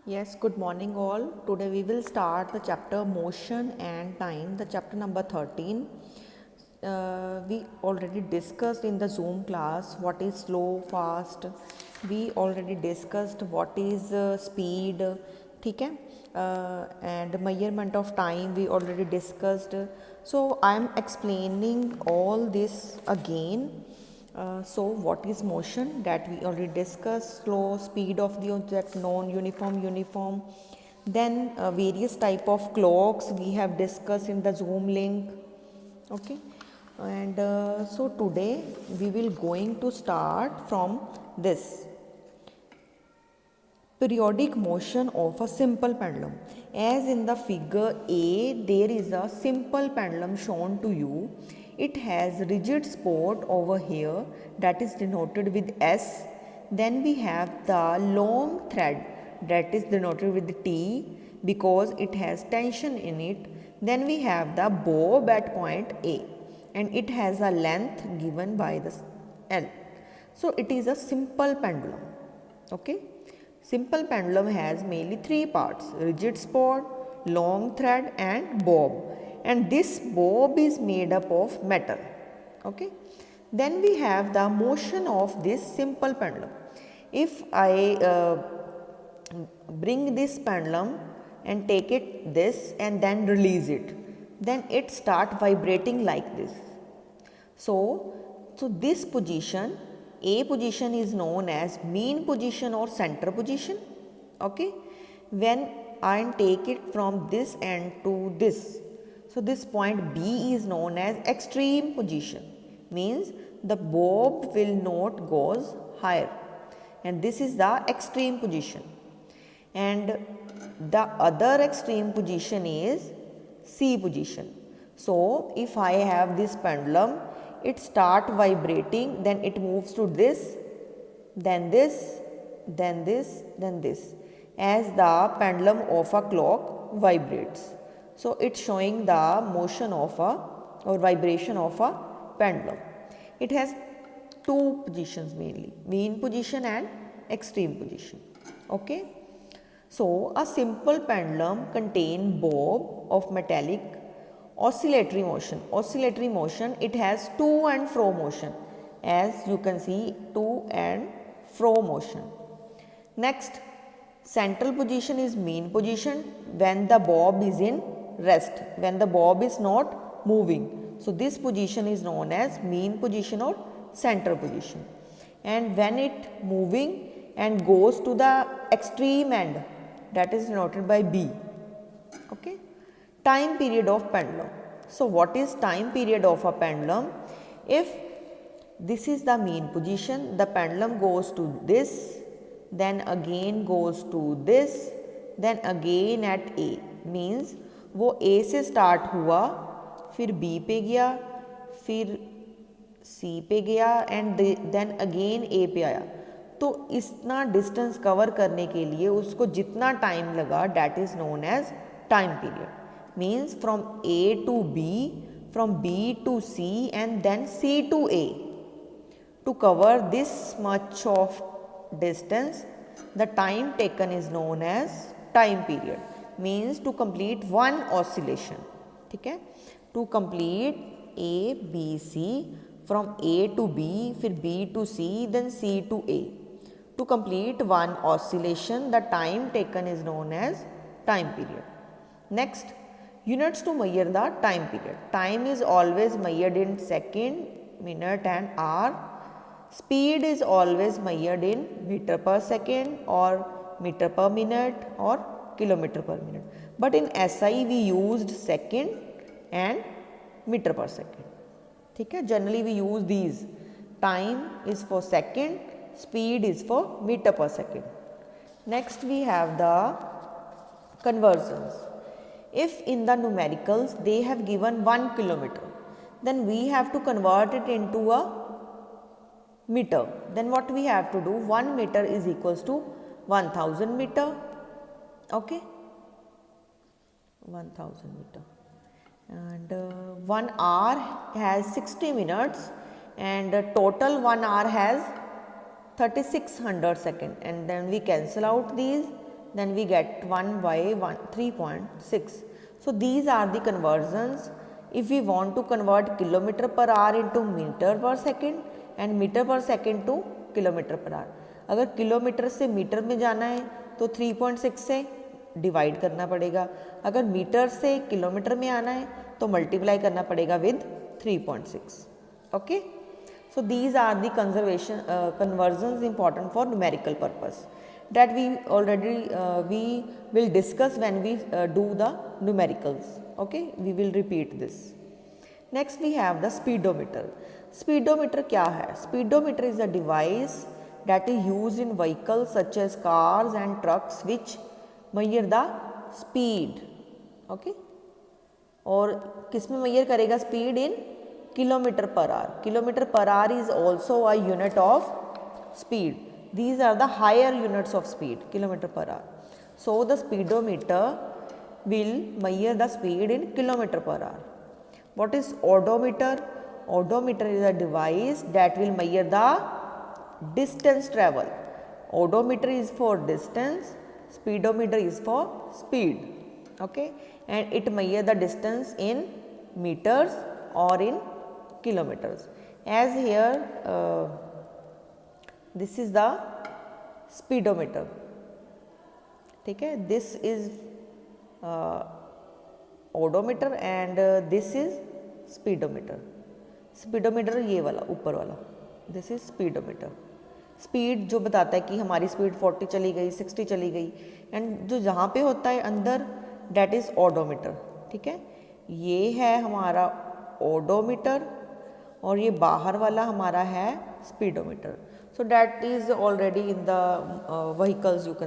Yes, good morning all. Today we will start the chapter Motion and Time, the chapter number 13. We already discussed in the Zoom class what is slow, fast. We already discussed what is speed, ठीक है? And measurement of time we already discussed. So I am explaining all this again. So what is motion? That we already discussed. Slow, speed of the object, known, uniform. Then various type of clocks we have discussed in the Zoom link. Okay, and so today we will going to start from this periodic motion of a simple pendulum. As in the figure A, there is a simple pendulum shown to you. It has rigid spot over here that is denoted with S. Then we have the long thread that is denoted with T because it has tension in it. Then we have the bob at point A and it has a length given by the L. So it is a simple pendulum. Okay. Simple pendulum has mainly three parts: rigid spot, long thread and bob, and this bob is made up of metal. Okay. Then we have the motion of this simple pendulum. If I bring this pendulum and take it this and then release it, then it start vibrating like this. So this position, A position is known as mean position or center position. Okay. When I take it from this end to this, so this point B is known as extreme position, means the bob will not goes higher, and this is the extreme position. And the other extreme position is C position. So if I have this pendulum, it start vibrating, then it moves to this, then this, then this, then this, as the pendulum of a clock vibrates. So it's showing the motion of a or vibration of a pendulum. It has two positions mainly, mean position and extreme position. Okay. So a simple pendulum contain bob of metallic oscillatory motion. Oscillatory motion, it has to and fro motion, as you can see, to and fro motion. Next, central position is mean position when the bob is in rest, when the bob is not moving. So this position is known as mean position or center position. And when it moving and goes to the extreme end, that is denoted by B. Okay. Time period of pendulum. So what is time period of a pendulum? If this is the mean position, the pendulum goes to this, then again goes to this, then again at A, means वो A से start हुआ, फिर B पे गया, फिर C पे गया and then again A पे आया. तो इतना डिस्टेंस कवर करने के लिए उसको जितना टाइम लगा, that is known as time period. Means from A to B, from B to C and then C to A. To cover this much of distance, the time taken is known as time period. Means to complete one oscillation. ठीक है? To complete A, B, C, from A to B, फिर B to C, then C to A. To complete one oscillation, the time taken is known as time period. Next, units to measure the time period. Time is always measured in second, minute and hour. Speed is always measured in meter per second or meter per minute or kilometer per minute. But in SI we used second and meter per second. ठीक है? Generally we use these. Time is for second, speed is for meter per second. Next we have the conversions. If in the numericals they have given 1 kilometer, then we have to convert it into a meter. Then what we have to do? 1 meter is equals to 1000 meter. Okay, 1000 meter. And 1 hour has 60 minutes and total 1 hour has 3600 seconds, and then we cancel out these then we get 1 by 3.6. So these are the conversions. If we want to convert kilometer per hour into meter per second and meter per second to kilometer per hour, अगर kilometre से metre में जाना है तो 3.6 से divide करना पड़ेगा, अगर मीटर से किलोमीटर में आना है तो मल्टीप्लाई करना पड़ेगा with 3.6. Okay, so these are the conversions important for numerical purpose that we already we will discuss when we do the numericals. Okay, we will repeat this. Next we have the speedometer. Speedometer क्या है? Speedometer is a device that is used in vehicles such as cars and trucks which measure the speed. Okay, और किस में measure करेगा speed? in kilometer per hour. Kilometer per hour is also a unit of speed. These are the higher units of speed, kilometer per hour. So the speedometer will measure the speed in kilometer per hour. What is odometer? Odometer is a device that will measure the distance travel. Odometer is for distance, speedometer is for speed. Okay, and it measures the distance in meters or in kilometers. As here this is the speedometer. ठीक है, this is odometer and this is speedometer. Speedometer ये वाला ऊपर वाला, this is speedometer. Speed जो बताता है कि हमारी स्पीड 40 चली गई, 60 चली गई, एंड जो जहाँ पे होता है अंदर डेट इज़ ओडोमीटर. ठीक है, ये है हमारा ओडोमीटर और ये बाहर वाला हमारा है speedometer. So that is already in the vehicles you can